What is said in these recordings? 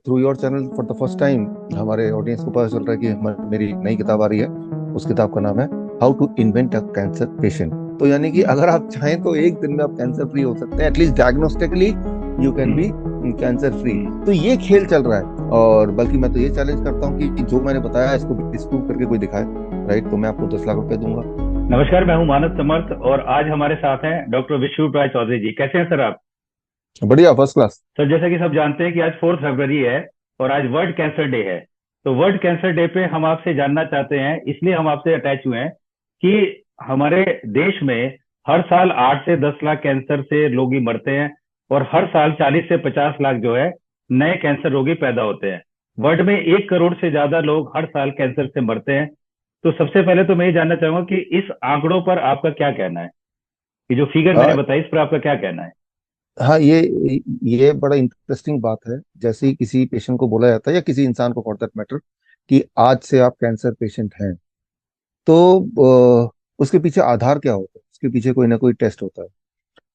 Through your channel for the first time हमारे audience को पता चल रहा है कि मेरी नई किताब आ रही है। उस किताब का नाम है how to invent a cancer patient. तो यानी कि अगर आप चाहें तो एक दिन में आप कैंसर फ्री हो सकते हैं, at least diagnostically you can be hmm. Cancer free. Hmm. तो ये खेल चल रहा है। और बल्कि मैं तो ये चैलेंज करता हूँ कि जो मैंने बताया इसको डिस्प्रूव करके कोई दिखाए, राइट? तो मैं आपको 10 लाख रुपए दूंगा। नमस्कार, मैं हूं मानस समर्थ और आज हमारे साथ हैं डॉक्टर विश्व राय चौधरी जी। कैसे हैं सर आप? बढ़िया, फर्स्ट क्लास। सर, जैसा कि सब जानते हैं कि आज 4 फरवरी है और आज वर्ल्ड कैंसर डे है। तो वर्ल्ड कैंसर डे पे हम आपसे जानना चाहते हैं, इसलिए हम आपसे अटैच हुए हैं कि हमारे देश में हर साल 8 से 10 लाख कैंसर से रोगी मरते हैं और हर साल 40 से 50 लाख जो है नए कैंसर रोगी पैदा होते हैं। वर्ल्ड में 1 करोड़ से ज्यादा लोग हर साल कैंसर से मरते हैं। तो सबसे पहले तो मैं ये जानना चाहूंगा कि इस आंकड़ों पर आपका क्या कहना है? ये जो फिगर मैंने बताई, इस पर आपका क्या कहना है? हाँ, ये बड़ा इंटरेस्टिंग बात है। जैसे ही किसी पेशेंट को बोला जाता है या किसी इंसान को फॉर दैट मैटर कि आज से आप कैंसर पेशेंट हैं, तो उसके पीछे आधार क्या होता है? उसके पीछे कोई ना कोई टेस्ट होता है।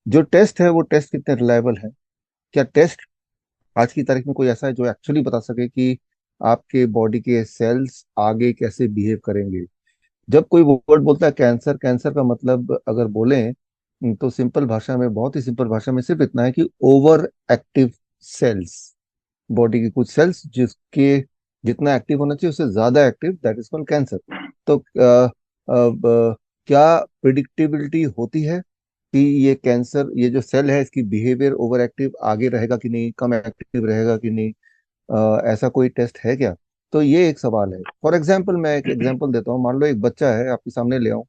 जो टेस्ट है वो टेस्ट कितने रिलायबल है? क्या टेस्ट आज की तारीख में कोई ऐसा है जो एक्चुअली बता सके कि आपके बॉडी के सेल्स आगे कैसे बिहेव करेंगे? जब कोई वर्ड बोलता है कैंसर, कैंसर का मतलब अगर बोलें तो सिंपल भाषा में, बहुत ही सिंपल भाषा में सिर्फ इतना है कि ओवर एक्टिव सेल्स, बॉडी की कुछ सेल्स जिसके जितना एक्टिव होना चाहिए उससे ज्यादा active, that is called cancer. तो अब क्या प्रिडिक्टेबिलिटी होती है कि ये कैंसर, ये जो सेल है इसकी बिहेवियर ओवर एक्टिव आगे रहेगा कि नहीं, कम एक्टिव रहेगा कि नहीं? ऐसा कोई टेस्ट है क्या? तो ये एक सवाल है। फॉर एग्जाम्पल, मैं एक एग्जाम्पल देता हूँ। मान लो एक बच्चा है, आपके सामने ले आऊं।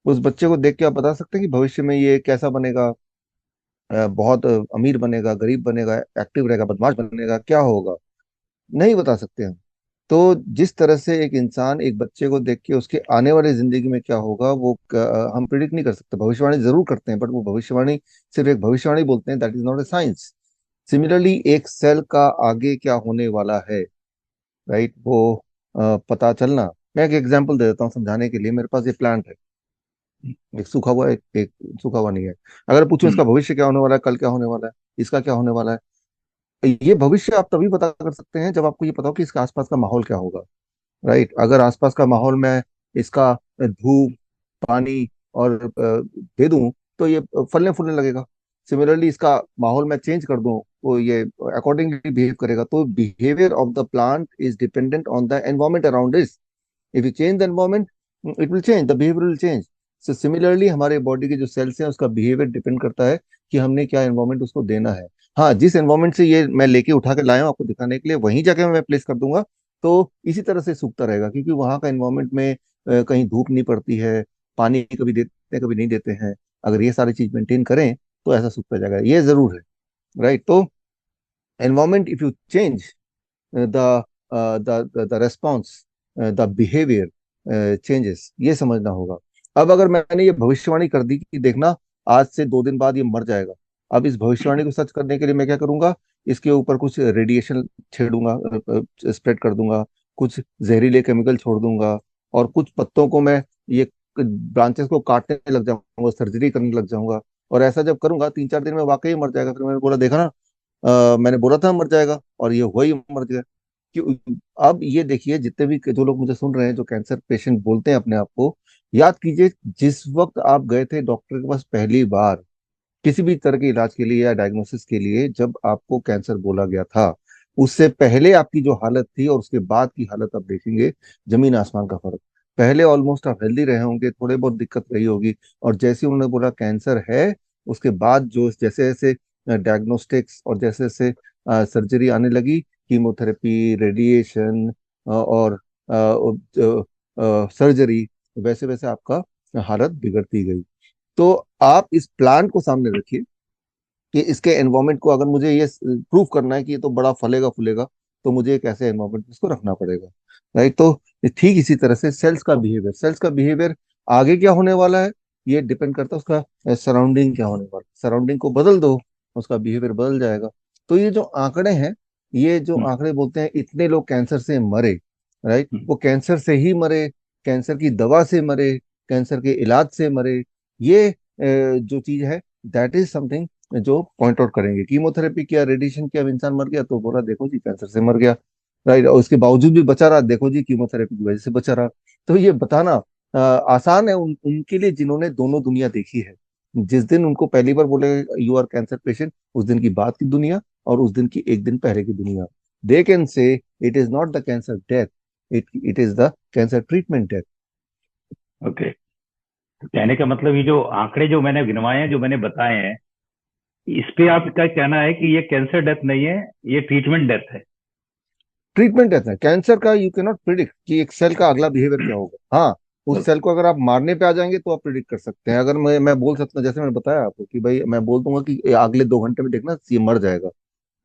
उस बच्चे को देख के आप बता सकते हैं कि भविष्य में ये कैसा बनेगा? बहुत अमीर बनेगा, गरीब बनेगा, एक्टिव रहेगा, बदमाश बनेगा, क्या होगा? नहीं बता सकते हम। तो जिस तरह से एक इंसान एक बच्चे को देख के उसके आने वाली जिंदगी में क्या होगा वो हम प्रिडिक्ट नहीं कर सकते। भविष्यवाणी जरूर करते हैं, बट वो भविष्यवाणी सिर्फ एक भविष्यवाणी बोलते हैं, that is not a science. Similarly एक सेल का आगे क्या होने वाला है, राइट, वो पता चलना। मैं एक एग्जांपल दे देता हूँ समझाने के लिए। मेरे पास ये प्लांट है, एक सूखा हुआ, एक सूखा हुआ नहीं है। अगर पूछो इसका हम्म। भविष्य क्या होने वाला है, कल क्या होने वाला है, इसका क्या होने वाला है, ये भविष्य आप तभी पता कर सकते हैं जब आपको ये पता हो कि इसके आसपास का माहौल क्या होगा, राइट? अगर आसपास का माहौल में इसका धूप, पानी और दे दूं तो ये फलने फूलने लगेगा। सिमिलरली इसका माहौल मैं चेंज कर दूं तो ये अकॉर्डिंगली बिहेव करेगा। तो behaviour of the plant is dependent on the environment around it. If you change the environment, it will change, the behaviour will change. So similarly हमारे बॉडी के जो सेल्स हैं उसका बिहेवियर डिपेंड करता है कि हमने क्या एनवायरमेंट उसको देना है। हाँ, जिस एनवायरमेंट से ये मैं लेके उठा के लाया हूँ आपको दिखाने के लिए, वहीं जाके मैं प्लेस कर दूंगा तो इसी तरह से सूखता रहेगा, क्योंकि वहाँ का एनवायरमेंट में कहीं धूप नहीं पड़ती है, पानी कभी देते हैं कभी नहीं देते हैं। अगर ये सारी चीज मेंटेन करें तो ऐसा सूखता जाएगा, ये जरूर है, राइट? तो environment if you change the the response, the behaviour changes, ये समझना होगा। अब अगर मैंने ये भविष्यवाणी कर दी कि देखना आज से 2 दिन बाद ये मर जाएगा, अब इस भविष्यवाणी को सच करने के लिए मैं क्या करूंगा? इसके ऊपर कुछ रेडिएशन छेड़ूंगा, स्प्रेड कर दूंगा, कुछ जहरीले केमिकल छोड़ दूंगा, और कुछ पत्तों को मैं ये ब्रांचेस को काटने लग जाऊंगा, सर्जरी करने लग जाऊंगा। और ऐसा जब करूंगा 3-4 दिन में वाकई मर जाएगा। फिर मैंने बोला, देखा ना, मैंने बोला था मर जाएगा और ये हुआ ही, मर गया। कि अब ये देखिए, जितने भी जो लोग मुझे सुन रहे हैं जो कैंसर पेशेंट बोलते हैं अपने आप को, याद कीजिए जिस वक्त आप गए थे डॉक्टर के पास पहली बार किसी भी तरह के इलाज के लिए या डायग्नोसिस के लिए, जब आपको कैंसर बोला गया था, उससे पहले आपकी जो हालत थी और उसके बाद की हालत आप देखेंगे, जमीन आसमान का फर्क। पहले ऑलमोस्ट आप हेल्दी रहे होंगे, थोड़े बहुत दिक्कत रही होगी, और जैसे ही उन्होंने बोला कैंसर है, उसके बाद जो जैसे जैसे डायग्नोस्टिक्स और जैसे जैसे सर्जरी आने लगी, कीमोथेरेपी, रेडिएशन और सर्जरी, वैसे वैसे आपका हालत बिगड़ती गई। तो आप इस प्लांट को सामने रखिए कि इसके एनवायरमेंट को, अगर मुझे ये प्रूव करना है कि ये तो बड़ा फलेगा फूलेगा, तो मुझे एक ऐसे एनवायरमेंट में इसको रखना पड़ेगा, राइट? तो ठीक इसी तरह से सेल्स का बिहेवियर आगे क्या होने वाला है, ये डिपेंड करता है उसका सराउंडिंग क्या होने वाला है। सराउंडिंग को बदल दो, उसका बिहेवियर बदल जाएगा। तो ये जो आंकड़े हैं, ये जो हम्म। आंकड़े बोलते हैं इतने लोग कैंसर से मरे, राइट, हम्म। वो कैंसर से ही मरे, कैंसर की दवा से मरे, कैंसर के इलाज से मरे, ये जो चीज है, दैट इज समथिंग जो पॉइंट आउट करेंगे कीमोथेरेपी किया, रेडिएशन किया, अब इंसान मर गया तो बोला देखो जी कैंसर से मर गया। राइट, और उसके बावजूद भी बचा रहा, देखो जी कीमोथेरेपी की वजह से बचा रहा। तो ये बताना आसान है उनके लिए जिन्होंने दोनों दुनिया देखी है। जिस दिन उनको पहली बार बोले यू आर कैंसर पेशेंट, उस दिन की बात की दुनिया और उस दिन की एक दिन पहले की दुनिया, they can say it is not the cancer death, it is the cancer treatment death. Okay. कहने का मतलब ये जो आंकड़े जो मैंने गिनवाए हैं, जो मैंने बताए हैं, इस पे आपका कहना है कि ये कैंसर डेथ नहीं है, ये ट्रीटमेंट डेथ है। ट्रीटमेंट ऐसा है कैंसर का, यू कैन नॉट प्रिडिक्ट कि एक सेल का अगला बिहेवियर क्या होगा। हाँ, उस सेल को अगर आप मारने पे आ जाएंगे तो आप प्रिडिक्ट कर सकते हैं। अगर मैं बोल सकता हूँ, जैसे मैंने बताया आपको कि भाई मैं बोल दूंगा कि ये अगले 2 घंटे में देखना ये मर जाएगा।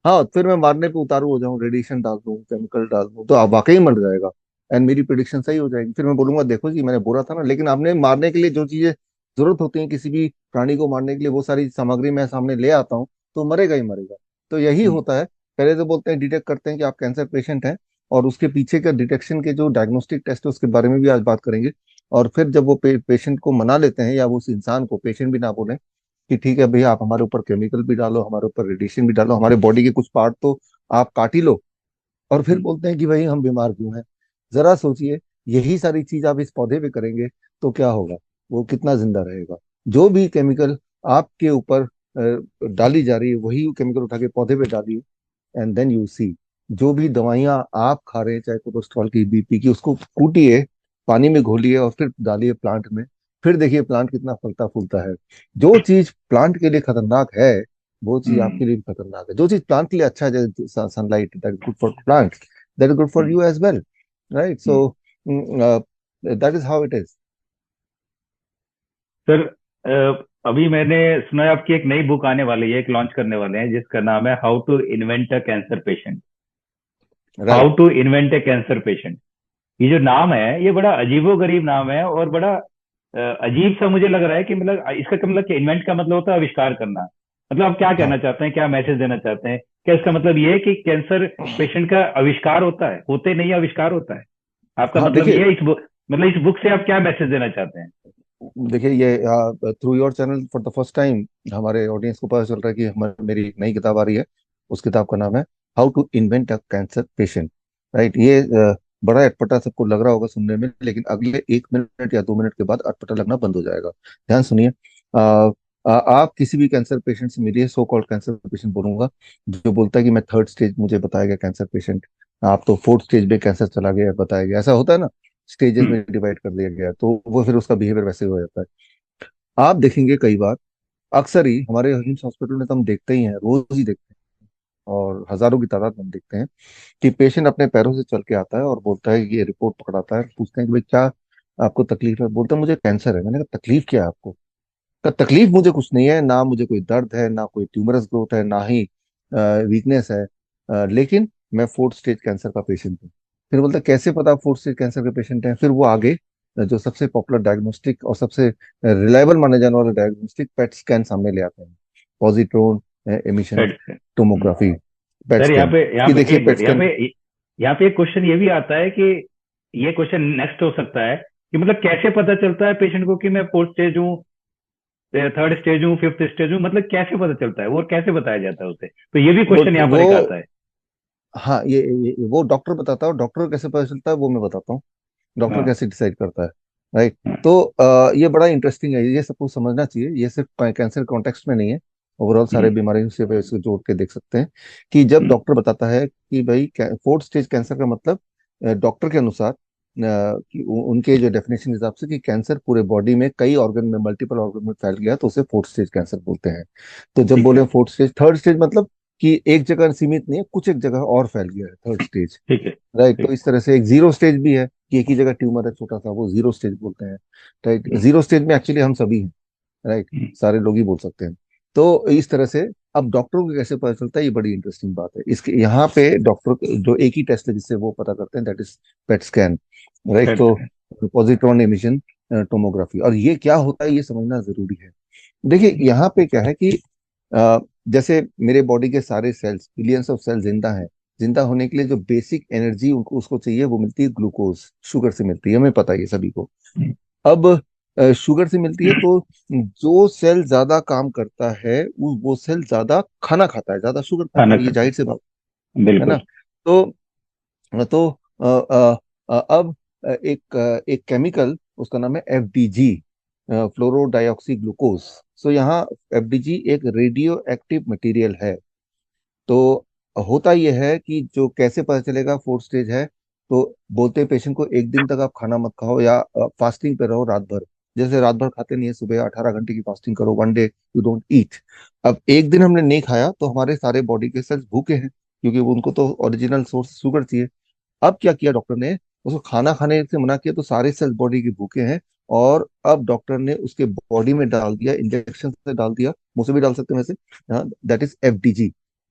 हाँ, फिर मैं मारने पे उतारू हो जाऊं, रेडिएशन डाल दूं, केमिकल डाल दूं, तो आप वाकई मर जाएगा एंड मेरी प्रिडिक्शन सही हो जाएगी। फिर मैं बोलूंगा देखो जी मैंने बोला था ना। लेकिन आपने मारने के लिए जो चीजें जरूरत होती है किसी भी प्राणी को मारने के लिए, वो सारी सामग्री मैं सामने ले आता हूँ, तो मरेगा ही मरेगा। तो यही हम्म, होता है। पहले तो बोलते हैं डिटेक्ट करते हैं कि आप कैंसर पेशेंट हैं, और उसके पीछे का डिटेक्शन के जो डायग्नोस्टिक टेस्ट है उसके बारे में भी आज बात करेंगे। और फिर जब वो पेशेंट को मना लेते हैं, या वो उस इंसान को, पेशेंट भी ना बोले कि ठीक है भैया आप हमारे ऊपर केमिकल भी डालो, हमारे ऊपर रेडिएशन भी डालो, हमारे बॉडी के कुछ पार्ट तो आप काट ही लो, और फिर हम्म, बोलते हैं कि भाई हम बीमार क्यों हैं। जरा सोचिए, यही सारी चीज आप इस पौधे पे करेंगे तो क्या होगा, वो कितना जिंदा रहेगा। जो भी केमिकल आपके ऊपर डाली जा रही है वही केमिकल उठा के पौधे पे डालिए, एंड देन यू सी, जो भी दवाइयां आप खा रहे हैं, चाहे कोलेस्ट्रॉल की, बीपी की, उसको कूटिए, पानी में घोलिए और फिर डालिए प्लांट में। फिर देखिए प्लांट कितना फलता फूलता है। जो चीज प्लांट के लिए खतरनाक है वो चीज हम्म, आपके लिए भी खतरनाक है। जो चीज प्लांट के लिए अच्छा है, जैसे sunlight, that is good for plant, that is good for hmm, you as well. Right, hmm. So that is how it is. Sir, अभी मैंने सुना है आपकी एक नई बुक आने वाली है, एक लॉन्च करने वाले हैं, जिसका नाम है how to invent a cancer patient. How right. To invent a cancer patient. ये जो नाम है, ये बड़ा अजीबो गरीब नाम है, और बड़ा अजीब सा मुझे लग रहा है कि मतलब इसका क्या मतलब, कि इन्वेंट का मतलब होता है आविष्कार करना। मतलब आप क्या कहना हाँ चाहते हैं, क्या मैसेज देना चाहते हैं? क्या इसका मतलब ये है कि कैंसर पेशेंट का आविष्कार होता है, होते नहीं आविष्कार होता है? आपका हाँ, मतलब देखिए, ये है इस बुक, मतलब इस बुक से आप क्या मैसेज देना चाहते हैं? देखिए ये through your channel for the first time हमारे ऑडियंस को पता चल रहा है कि मेरी एक नई किताब आ रही है। उस किताब का नाम है how to invent a cancer patient. Right, ये बड़ा अटपटा सबको लग रहा होगा सुनने में, लेकिन अगले 1 मिनट या 2 मिनट के बाद अटपटा लगना बंद हो जाएगा। ध्यान सुनिए। आप किसी भी कैंसर पेशेंट से मिलिए, सो कॉल्ड कैंसर पेशेंट बोलूंगा, जो बोलता है कि मैं थर्ड स्टेज मुझे बताया गया कैंसर पेशेंट, आप तो फोर्थ स्टेज में कैंसर चला गया बताया गया, ऐसा होता है ना, स्टेजेस हम्म, में डिवाइड कर दिया गया, तो वो फिर उसका बिहेवियर वैसे हो जाता है। आप देखेंगे कई बार, अक्सर ही हमारे हिम्स हॉस्पिटल में तो हम देखते ही हैं, रोज ही देखते हैं, और हजारों की तादाद में हम देखते हैं कि पेशेंट अपने पैरों से चल के आता है और बोलता है कि ये रिपोर्ट पकड़ाता है, पूछते हैं कि भाई क्या आपको तकलीफ है, बोलता है मुझे कैंसर है। मैंने कहा तकलीफ क्या है आपको? का तकलीफ मुझे कुछ नहीं है, ना मुझे कोई दर्द है, ना कोई ट्यूमरस ग्रोथ है, ना ही वीकनेस है, लेकिन मैं फोर्थ स्टेज कैंसर का पेशेंट हूँ। फिर बोलता है कैसे पता फोर्थ स्टेज कैंसर के पेशेंट हैं? फिर वो आगे जो सबसे पॉपुलर डायग्नोस्टिक और सबसे रिलायबल माने जाने वाला डायग्नोस्टिक पेट स्कैन सामने ले आते हैं, positron emission Right, right। Tomography, PET sir, यहाँ स्कैन। पे यहाँ कि पे देखिए एक पेट मिनट, यहाँ स्कैन। पे यहाँ पे एक क्वेश्चन ये भी आता है कि ये क्वेश्चन नेक्स्ट हो सकता है कि मतलब कैसे पता चलता है पेशेंट को कि मैं फोर्थ स्टेज हूँ, थर्ड स्टेज हूँ, फिफ्थ स्टेज हूँ? मतलब कैसे पता चलता है वो, और कैसे बताया जाता है उसे? तो ये भी वो क्वेश्चन यहाँ पर वो एक आता है। हाँ, वो डॉक्टर बताता है, और डॉक्टर को कैसे पता चलता है वो मैं बताता हूँ, डॉक्टर हाँ, कैसे डिसाइड करता है। राइट। हाँ। तो ये बड़ा इंटरेस्टिंग है, ये सबको समझना चाहिए, ये सिर्फ कैंसर कॉन्टेक्स्ट में नहीं है, ओवरऑल सारे हम्म, बीमारियों से भी इसको जोड़ के देख सकते हैं। कि जब हम्म, डॉक्टर बताता है कि भाई फोर्थ स्टेज कैंसर का मतलब, डॉक्टर के अनुसार, कि उनके जो डेफिनेशन हिसाब से, कि कैंसर पूरे बॉडी में कई ऑर्गन में, मल्टीपल ऑर्गन में फैल गया तो उसे फोर्थ स्टेज कैंसर बोलते हैं। तो जब ठीक है, बोले फोर्थ स्टेज, थर्ड स्टेज मतलब कि एक जगह सीमित नहीं है, कुछ एक जगह और फैल गया है, थर्ड स्टेज। ठीक है, राइट, तो ठीक। इस तरह से एक जीरो स्टेज भी है कि एक ही जगह ट्यूमर है छोटा सा, वो जीरो स्टेज बोलते हैं। राइट, हम्म, जीरो स्टेज में एक्चुअली हम सभी हैं। राइट, हम्म, सारे लोग ही बोल सकते हैं। तो इस तरह से अब डॉक्टरों को कैसे पता चलता है, ये बड़ी इंटरेस्टिंग बात है। इसके यहाँ पे डॉक्टर जो एक ही टेस्ट है जिससे वो पता करते हैं, that is PET scan. Right, PET तो स्कैन। Positron emission tomography. और ये क्या होता है ये समझना जरूरी है। देखिए यहाँ पे क्या है कि जैसे मेरे बॉडी के सारे सेल्स, बिलियंस ऑफ सेल जिंदा हैं, जिंदा होने के लिए जो बेसिक एनर्जी उनको उसको चाहिए वो मिलती है ग्लूकोज, शुगर से मिलती है, हमें पता है ये सभी को। हम्म, अब शुगर से मिलती है। तो जो सेल ज्यादा काम करता है वो सेल ज्यादा खाना खाता है, ज्यादा शुगर खाता खाना है, ये खाता जाहिर सी बात है ना। बिल्कुल। तो तो अब एक केमिकल, उसका नाम है एफडीजी, फ्लोरो डाइऑक्सी ग्लूकोज। सो यहाँ एफडीजी एक रेडियो एक्टिव मटेरियल है। तो होता यह है कि जो कैसे पता चलेगा फोर्थ स्टेज है, तो बोलते हैं पेशेंट को एक दिन तक आप खाना मत खाओ या फास्टिंग पे रहो रात भर। जैसे रात भर खाते नहीं है, सुबह 18 घंटे की फास्टिंग करो, 1 डे यू डोंट ईट। अब एक दिन हमने नहीं खाया तो हमारे सारे बॉडी के सेल्स भूखे हैं, क्योंकि उनको तो ओरिजिनल सोर्स शुगर चाहिए। अब क्या किया डॉक्टर ने, उसको खाना खाने से मना किया तो सारे सेल्स बॉडी के भूखे हैं। और अब डॉक्टर ने उसके बॉडी में डाल दिया, इंजेक्शन से डाल दिया, मुंह से भी डाल सकते हैं वैसे, that is FDG,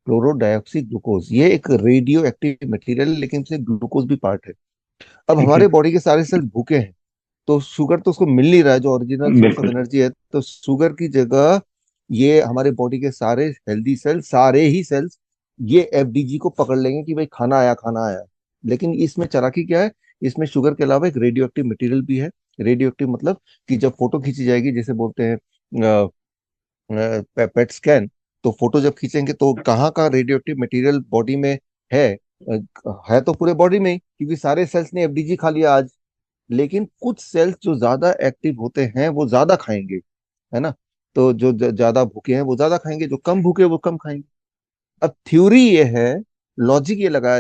fluoro dioxy glucose. ये एक रेडियो एक्टिव मटेरियल है, लेकिन इसमें ग्लूकोज भी पार्ट है। अब ठीक है। हमारे बॉडी के सारे सेल्स भूखे हैं, तो शुगर तो उसको मिल नहीं रहा है जो ओरिजिनल सोर्स ऑफ बिल्कुल। एनर्जी है। तो शुगर की जगह ये हमारे बॉडी के सारे हेल्दी सेल्स, सारे ही सेल्स, ये एफडीजी को पकड़ लेंगे कि भाई खाना आया, खाना आया। लेकिन इसमें चालाकी क्या है, इसमें शुगर के अलावा एक रेडियो एक्टिव मटेरियल भी है। रेडियो एक्टिव मतलब कि जब फोटो खींची जाएगी, जैसे बोलते हैं पेट स्कैन, तो फोटो जब खींचेंगे तो कहाँ का रेडियो एक्टिव मटेरियल बॉडी में है, है तो पूरे बॉडी में ही, क्योंकि सारे सेल्स ने एफडीजी खा लिया आज। लेकिन कुछ सेल्स जो ज्यादा एक्टिव होते हैं वो ज्यादा खाएंगे, है ना। तो जो ज्यादा भूखे हैं वो ज्यादा खाएंगे, जो कम भूखे हैं वो कम खाएंगे। अब थ्योरी ये है, लॉजिक ये लगा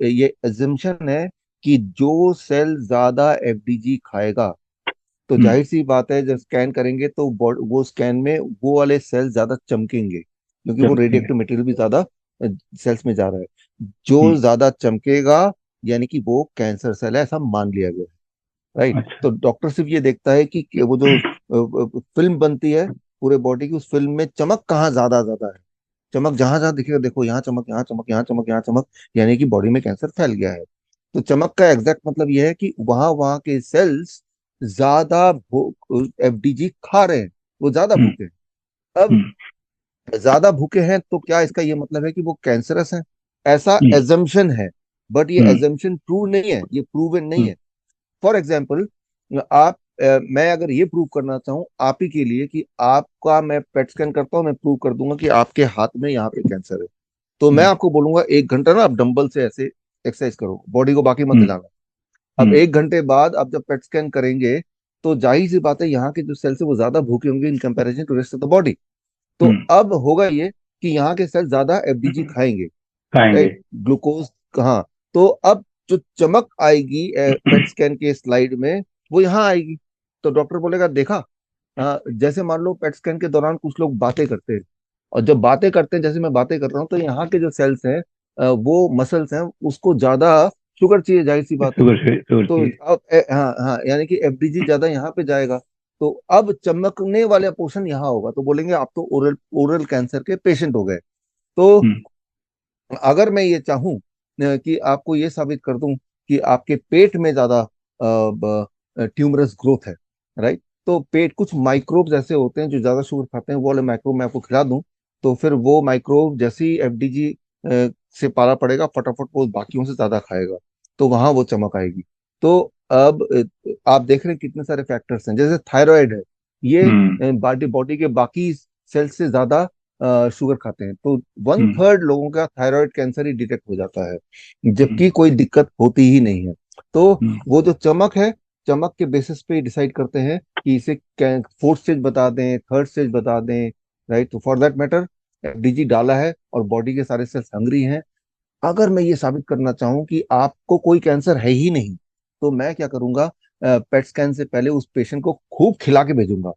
ये एजम्पशन है कि जो सेल ज्यादा एफडीजी खाएगा, तो हम्म। जाहिर सी बात है जब स्कैन करेंगे तो वो स्कैन में वो वाले सेल ज्यादा चमकेंगे, क्योंकि वो चमकेगा। रेडिएक्टिव मटेरियल भी ज्यादा सेल्स में जा रहा है। जो हम्म। ज्यादा चमकेगा यानी कि वो कैंसर सेल है, ऐसा मान लिया गया है। राइट। अच्छा। तो डॉक्टर सिर्फ ये देखता है कि वो जो फिल्म बनती है पूरे बॉडी की, उस फिल्म में चमक कहाँ ज्यादा ज्यादा है। चमक जहां जहां दिखेगा, देखो यहाँ चमक, यहाँ चमक, यहाँ चमक, यहाँ चमक, यानी कि बॉडी में कैंसर फैल गया है। तो चमक का एग्जैक्ट मतलब यह है कि वहां वहां के सेल्स ज्यादा एफडीजी खा रहे हैं, वो ज्यादा हम्म। भूखे हैं। अब हम्म। ज्यादा भूखे हैं तो क्या इसका ये मतलब है कि वो कैंसरस है? ऐसा हम्म। एजम्पशन है, बट ये हम्म। एजम्पशन ट्रू नहीं है, ये प्रूवन नहीं हम्म। है। फॉर एग्जाम्पल, आप मैं अगर ये प्रूव करना चाहूँ आप ही के लिए कि आपका, मैं पेट स्कैन करता हूँ, मैं प्रूव कर दूंगा कि आपके हाथ में यहाँ पे कैंसर है, तो मैं हम्म। आपको बोलूंगा 1 घंटा ना आप डंबल से ऐसे एक्सरसाइज करो, बॉडी को बाकी मत हम्म। हिलाना। अब हम्म। 1 घंटे बाद आप जब पेट स्कैन करेंगे, तो जाहिर सी बात है यहाँ के जो सेल्स है वो ज्यादा भूखे होंगे in comparison to rest of the body. तो हम्म। अब होगा ये कि यहाँ के सेल्स ज्यादा एफडीजी खाएंगे, खाएंगे। राइट, ग्लूकोज कहाँ। तो अब जो चमक आएगी पेट स्कैन के स्लाइड में, वो यहाँ आएगी। तो डॉक्टर बोलेगा देखा, जैसे मान लो पेट स्कैन के दौरान कुछ लोग बातें करते हैं, और जब बातें करते हैं, जैसे मैं बातें कर रहा हूँ, तो यहाँ के जो सेल्स हैं, वो मसल्स हैं, उसको ज्यादा शुगर चाहिए, जाहिर सी बात है। शुगर तो चाहिए। अब हाँ हाँ, यानी कि एफडीजी ज्यादा यहाँ पे जाएगा। तो अब चमकने वाला पोर्शन यहाँ होगा, तो बोलेंगे आप तो ओरल ओरल कैंसर के पेशेंट हो गए। तो हम्म। अगर मैं ये चाहूं कि आपको ये साबित कर दूं कि आपके पेट में ज्यादा ट्यूमरस ग्रोथ है, राइट, तो पेट कुछ माइक्रोब्स ऐसे होते हैं जो ज्यादा शुगर खाते हैं, वो वाले माइक्रोब मैं आपको खिला दूं, तो फिर वो माइक्रोब जैसे ही एफडीजी से पाला पड़ेगा, फटाफट वो बाकियों से ज्यादा खाएगा, तो वहां वो चमक आएगी। तो अब आप देख रहे हैं कितने सारे फैक्टर्स हैं, जैसे थायराइड है, ये हम्म। बॉडी बॉडी के बाकी सेल्स से ज्यादा शुगर खाते हैं, तो वन हम्म। थर्ड लोगों का थायराइड कैंसर ही डिटेक्ट हो जाता है, हम्म। जबकि कोई दिक्कत होती ही नहीं है। तो हम्म। वो जो चमक है, चमक के बेसिस पे डिसाइड करते हैं कि इसे फोर्थ स्टेज बता दें, थर्ड स्टेज बता दें, राइट। तो फॉर दैट मैटर एफडीजी डाला है और बॉडी के सारे सेल्स हंग्री हैं। अगर मैं ये साबित करना चाहूं कि आपको कोई कैंसर है ही नहीं, तो मैं क्या करूंगा, पेट स्कैन से पहले उस पेशेंट को खूब खिला के भेजूंगा,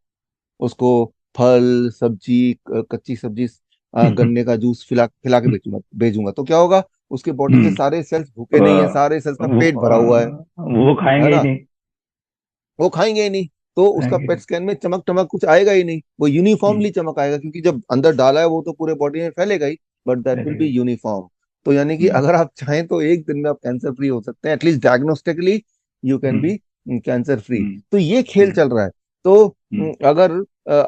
उसको फल सब्जी, कच्ची सब्जी, हम्म। गन्ने का जूस खिला खिला के भेजूंगा भेजूंगा तो क्या होगा, उसके बॉडी के हम्म। सारे सेल्स भूखे नहीं है, सारे सेल्स का पेट भरा हुआ वो है खाएंगे ही ना। नहीं। वो खाएंगे ही नहीं, तो उसका खाएंगे पेट नहीं। स्कैन में चमक टमक कुछ आएगा ही नहीं, वो हम्म। यूनिफॉर्मली चमक आएगा, क्योंकि जब अंदर डाला है वो तो पूरे बॉडी में फैलेगा ही, बट दैट विल बी खाएंगे। यूनिफॉर्म। तो यानी कि हम्म। अगर आप चाहें तो एक दिन में आप कैंसर फ्री हो सकते हैं, at least diagnostically you can hmm. Be cancer free. Hmm. तो ये खेल हम्म। चल रहा है। तो हम्म। अगर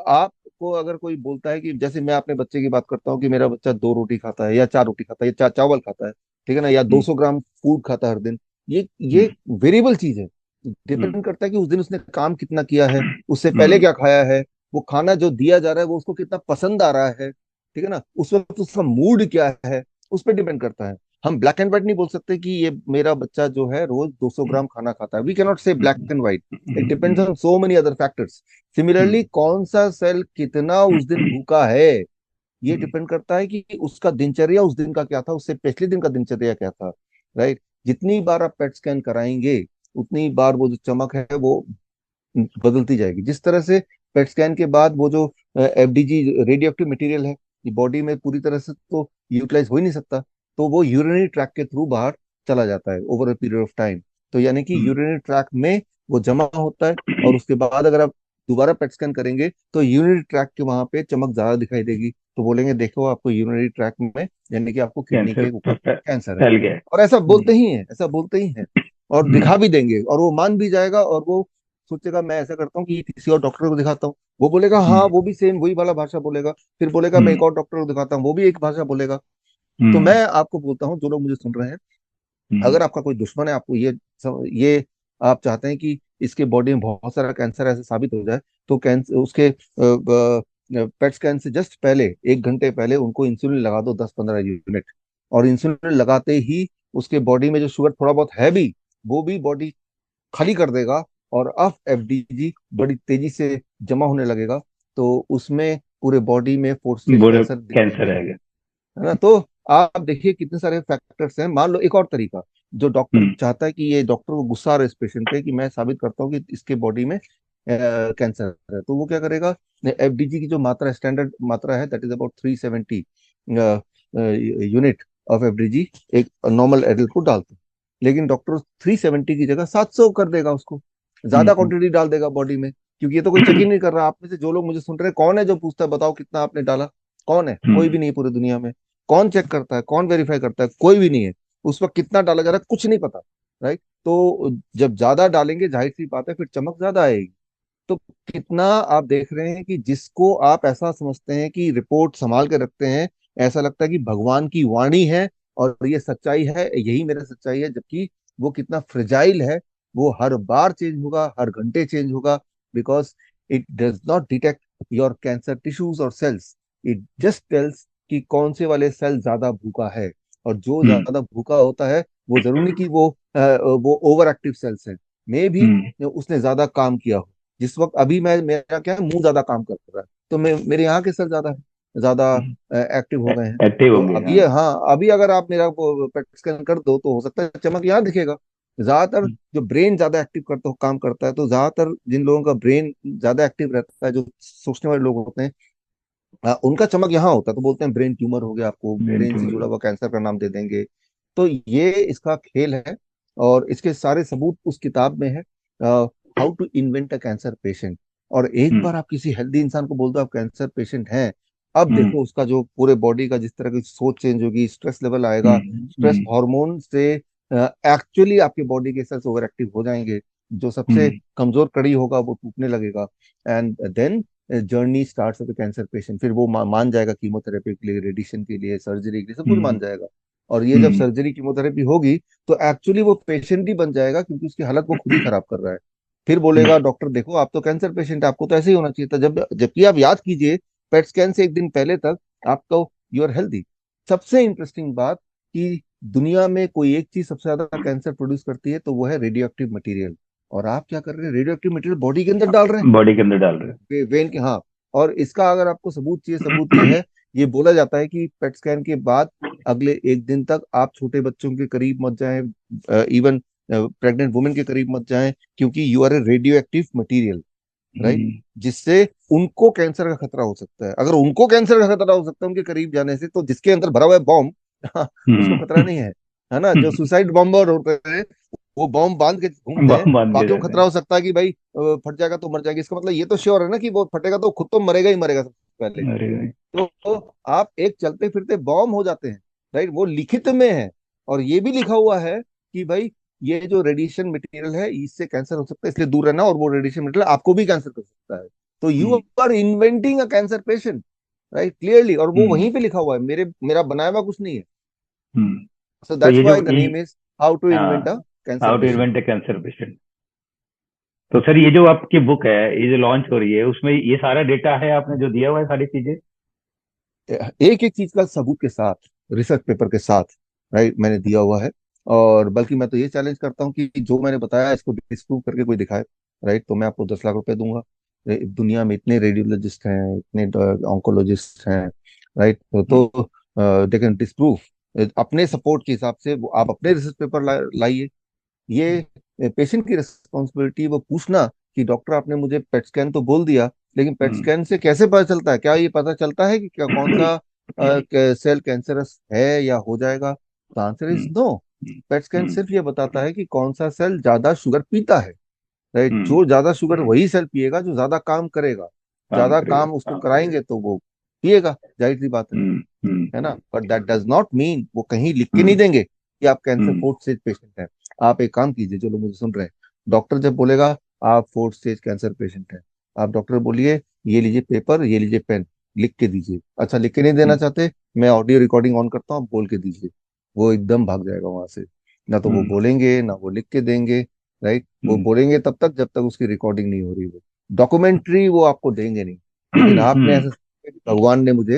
आपको अगर कोई बोलता है कि, जैसे मैं अपने बच्चे की बात करता हूँ कि मेरा बच्चा 2 रोटी खाता है या 4 रोटी खाता है या चावल खाता है, ठीक है ना, या हम्म। 200 ग्राम फूड खाता है हर दिन, ये हम्म। वेरिएबल चीज है। हम्म, डिपेंड करता है कि उस दिन उसने काम कितना किया है, उससे पहले हम्म, क्या खाया है, वो खाना जो दिया जा रहा है वो उसको कितना पसंद आ रहा है, ठीक है ना, उस वक्त उसका मूड क्या है, उस पर डिपेंड करता है। हम ब्लैक एंड व्हाइट नहीं बोल सकते कि ये मेरा बच्चा जो है रोज 200 ग्राम खाना खाता है, we can not say black and white. It depends on so many other factors. Similarly hmm, कौन सा सेल कितना उस दिन भूखा है, ये हम्म, डिपेंड करता है कि उसका दिनचर्या उस दिन का क्या था, उससे पिछले दिन का दिनचर्या क्या था, राइट। जितनी बार आप पेट स्कैन कराएंगे उतनी बार वो जो चमक है वो बदलती जाएगी। जिस तरह से पेट स्कैन के बाद वो जो एफडीजी रेडियो एक्टिव मटेरियल है, ये बॉडी में पूरी तरह से तो यूटिलाइज हो ही नहीं सकता, तो वो यूरिनरी ट्रैक के थ्रू बाहर चला जाता है over a period of time. तो यानी कि हम्म, यूरिनरी ट्रैक में वो जमा होता है, और उसके बाद अगर आप दोबारा पेट स्कैन करेंगे तो यूरिनरी ट्रैक के वहां पे चमक ज्यादा दिखाई देगी, तो बोलेंगे देखो आपको यूरिनरी ट्रैक में यानी कि आपको किडनी कैंसर के ऊपर कैंसर है। फैल गया है। और ऐसा बोलते ही है, ऐसा बोलते ही है, और हम्म, दिखा भी देंगे, और वो मान भी जाएगा, और वो सोचेगा मैं ऐसा करता हूँ कि किसी और डॉक्टर को दिखाता हूँ, वो बोलेगा हाँ, हम्म, वो भी सेम वही वाला भाषा बोलेगा, फिर बोलेगा मैं हम्म, एक और डॉक्टर को दिखाता हूँ, वो भी एक भाषा बोलेगा। तो हम्म, मैं आपको बोलता हूँ, जो लोग मुझे सुन रहे हैं, हम्म, अगर आपका कोई दुश्मन है, आपको ये आप चाहते हैं कि इसके बॉडी में बहुत सारा कैंसर ऐसे साबित हो जाए, तो कैंसर उसके पेट स्कैन से जस्ट पहले, 1 घंटे पहले उनको इंसुलिन लगा दो 10-15 यूनिट। और इंसुलिन लगाते ही उसके बॉडी में जो शुगर थोड़ा बहुत है भी, वो भी बॉडी खाली कर देगा, और अब एफडीजी बड़ी तेजी से जमा होने लगेगा, तो उसमें पूरे बॉडी में 4 स्टेज बोले कैंसर दिखाई कैंसर देगा, है गया। है ना। तो आप देखिए कितने सारे फैक्टर्स हैं। मान लो एक और तरीका, जो डॉक्टर हम्म, चाहता है कि ये डॉक्टर को गुस्सा आ रहा है इस पेशेंट पे कि मैं साबित करता हूँ कि इसके बॉडी में कैंसर है, तो वो क्या करेगा, एफडीजी की जो मात्रा स्टैंडर्ड मात्रा है that is about 370 unit of FDG एक नॉर्मल एडल्ट को डालते हैं, लेकिन डॉक्टर 370 की जगह 700 कर देगा उसको, ज्यादा हम्म, क्वांटिटी डाल देगा बॉडी में, क्योंकि ये तो कोई चेक ही नहीं कर रहा। आप में से जो लोग मुझे सुन रहे हैं, कौन है जो पूछता है बताओ कितना आपने डाला? कौन है? कोई भी हम्म, नहीं है पूरी दुनिया में। कौन चेक करता है, कौन वेरीफाई करता है? कोई भी नहीं है। उस वक्त कितना डाला जा रहा है कुछ नहीं पता, राइट। तो जब ज्यादा डालेंगे जाहिर सी बात है फिर चमक ज्यादा आएगी। तो कितना आप देख रहे हैं कि जिसको आप ऐसा समझते हैं कि रिपोर्ट संभाल के रखते हैं, ऐसा लगता है कि भगवान की वाणी है और ये सच्चाई है, यही मेरा सच्चाई है, जबकि वो कितना फ्रिजाइल है। वो हर बार चेंज होगा, हर घंटे चेंज होगा, because it does not detect your cancer tissues और सेल्स। इट जस्ट टेल्स कि कौन से वाले सेल ज्यादा भूखा है, और जो हम्म, ज्यादा भूखा होता है वो जरूरी नहीं कि वो ओवर एक्टिव सेल्स है, मे भी हम्म, उसने ज्यादा काम किया हो। जिस वक्त अभी मैं, मेरा क्या है, मुंह ज्यादा काम कर रहा है, तो मैं, मेरे यहाँ के सेल ज्यादा है, ज्यादा एक्टिव हो गए हैं। एक्टिव तो होंगे, अभी, हाँ। हाँ, अभी अगर आप मेरा पेट स्कैन कर दो तो हो सकता है चमक यहाँ दिखेगा। ज्यादातर जो ब्रेन ज्यादा एक्टिव करता काम करता है, तो ज्यादातर जिन लोगों का ब्रेन ज्यादा एक्टिव रहता है, जो सोचने वाले लोग होते हैं, उनका चमक यहाँ होता है, तो बोलते हैं ब्रेन ट्यूमर हो गया, आपको ब्रेन ब्रेन से ट्यूमर। जुड़ा हुआ कैंसर का नाम दे देंगे। तो ये इसका खेल है, और इसके सारे सबूत उस किताब में है, how to invent a cancer patient. और एक हम्म, बार आप किसी हेल्दी इंसान को बोल दो आप कैंसर पेशेंट हैं, अब हम्म, देखो उसका जो पूरे बॉडी का जिस तरह की सोच चेंज होगी, स्ट्रेस लेवल आएगा, हम्म, स्ट्रेस हार्मोन से एक्चुअली आपके बॉडी के सेल्स ओवर एक्टिव हो जाएंगे, जो सबसे हम्म, कमजोर कड़ी होगा वो टूटने लगेगा, and then journey starts of the cancer patient. फिर वो मान जाएगा कीमोथेरेपी के लिए, रेडिएशन के लिए, सर्जरी के लिए, सब कुछ हम्म, मान जाएगा। और ये जब हम्म, सर्जरी कीमोथेरेपी होगी तो एक्चुअली वो पेशेंट ही बन जाएगा, क्योंकि उसकी हालत वो खुद ही खराब कर रहा है। फिर बोलेगा डॉक्टर देखो आप तो कैंसर पेशेंट है, आपको तो ऐसे ही होना चाहिए था। जबकि आप याद कीजिए, पेट स्कैन से 1 दिन पहले तक आपको, यू आर हेल्दी। सबसे इंटरेस्टिंग बात कि दुनिया में कोई एक चीज सबसे ज्यादा कैंसर प्रोड्यूस करती है, तो वो है रेडियो एक्टिव मटीरियल। और आप क्या कर रहे हैं, रेडियो एक्टिव मटीरियल बॉडी के अंदर डाल रहे हैं, बॉडी के अंदर डाल रहे हैं। वेन के, हाँ। और इसका अगर आपको सबूत चाहिए, सबूत ये है, ये बोला जाता है कि पेट स्कैन के बाद अगले 1 दिन तक आप छोटे बच्चों के करीब मत जाएं, इवन प्रेग्नेंट वुमेन के करीब मत जाएं, क्योंकि you are a radio active material, right. Hmm, जिससे उनको कैंसर का खतरा हो सकता है। अगर उनको कैंसर का खतरा हो सकता है उनके करीब जाने से, तो जिसके अंदर भरा हुआ है बॉम्ब, उसको खतरा हम्म, नहीं है ना। जो सुसाइड बॉम्बर होते हैं वो बॉम्ब बांध के घूमते हैं, बांध के बाकियों को जाते खतरा हैं। हो सकता है कि भाई फट जाएगा तो मर जाएगी, इसका मतलब ये तो श्योर है ना कि वो फटेगा तो खुद तो मरेगा ही मरेगा सबसे पहले। अरे भाई। तो आप एक चलते फिरते बॉम्ब हो जाते हैं, राइट। वो लिखित में है, और ये भी लिखा हुआ है कि भाई ये जो रेडिएशन मटेरियल है इससे कैंसर हो सकता है, इसलिए दूर रहना, और वो रेडिएशन मटेरियल आपको भी कैंसर कर सकता है। तो you hmm, are inventing a cancer patient, right, clearly. और वो हम्म, वहीं पे लिखा हुआ है, मेरा बनाया हुआ कुछ नहीं है। हम्म। सो तो दैट्स ये जो why the name is how to हाँ, invent a cancer how to patient. Invent a cancer patient. तो सर ये जो आपकी बुक है, ये जो लॉन्च हो रही है, उसमें ये सारा डेटा है आपने जो दिया हुआ है, सारी चीजें? एक एक चीज का सबूत के साथ, रिसर्च पेपर के साथ, राइट, मैंने दिया हुआ है। और बल्कि मैं तो ये चैलेंज करता हूँ कि जो मैंने बताया इसको डिस्प्रूव करके कोई दिखाए, राइट, तो मैं आपको 10 लाख रुपए दूंगा। दुनिया में इतने रेडियोलॉजिस्ट हैं, इतने ऑन्कोलॉजिस्ट हैं, राइट, दे कैन डिस्प्रूव अपने सपोर्ट के हिसाब से। आप अपने रिसर्च पेपर लाइए। ये पेशेंट की रिस्पॉन्सिबिलिटी वो पूछना कि डॉक्टर आपने मुझे पेट स्कैन तो बोल दिया, लेकिन पेट हम्म। स्कैन से कैसे पता चलता है, क्या ये पता चलता है कि क्या कौन सा सेल कैंसरस है या हो जाएगा? तो answer is hmm. No. PET scan hmm. सिर्फ ये बताता है कि कौन सा सेल ज्यादा शुगर पीता है, राइट। हम्म। जो ज्यादा शुगर वही सेल पिएगा जो ज्यादा काम करेगा। काम ज्यादा करेगा। काम उसको कराएंगे तो वो पिएगा, जाहिर सी बात हम्म। हम्म। है ना। But that does not mean वो कहीं लिख के नहीं हम्म। देंगे कि आप कैंसर हम्म। फोर्थ स्टेज पेशेंट हैं। आप एक काम कीजिए, जो लोग मुझे सुन रहे हैं, डॉक्टर जब बोलेगा आप फोर्थ स्टेज कैंसर पेशेंट हैं, आप डॉक्टर बोलिए ये लीजिए पेपर, ये लीजिए पेन, लिख के दीजिए। अच्छा, लिख के नहीं देना हम्म। चाहते, मैं ऑडियो रिकॉर्डिंग ऑन करता हूँ, आप बोल के दीजिए। वो एकदम भाग जाएगा वहां से। ना तो वो हम्म। बोलेंगे ना वो लिख के देंगे, राइट। वो हम्म। बोलेंगे तब तक जब तक उसकी रिकॉर्डिंग नहीं हो रही। वो डॉक्यूमेंट्री वो आपको देंगे नहीं। लेकिन आपने हम्म। ऐसा सोचा कि भगवान ने मुझे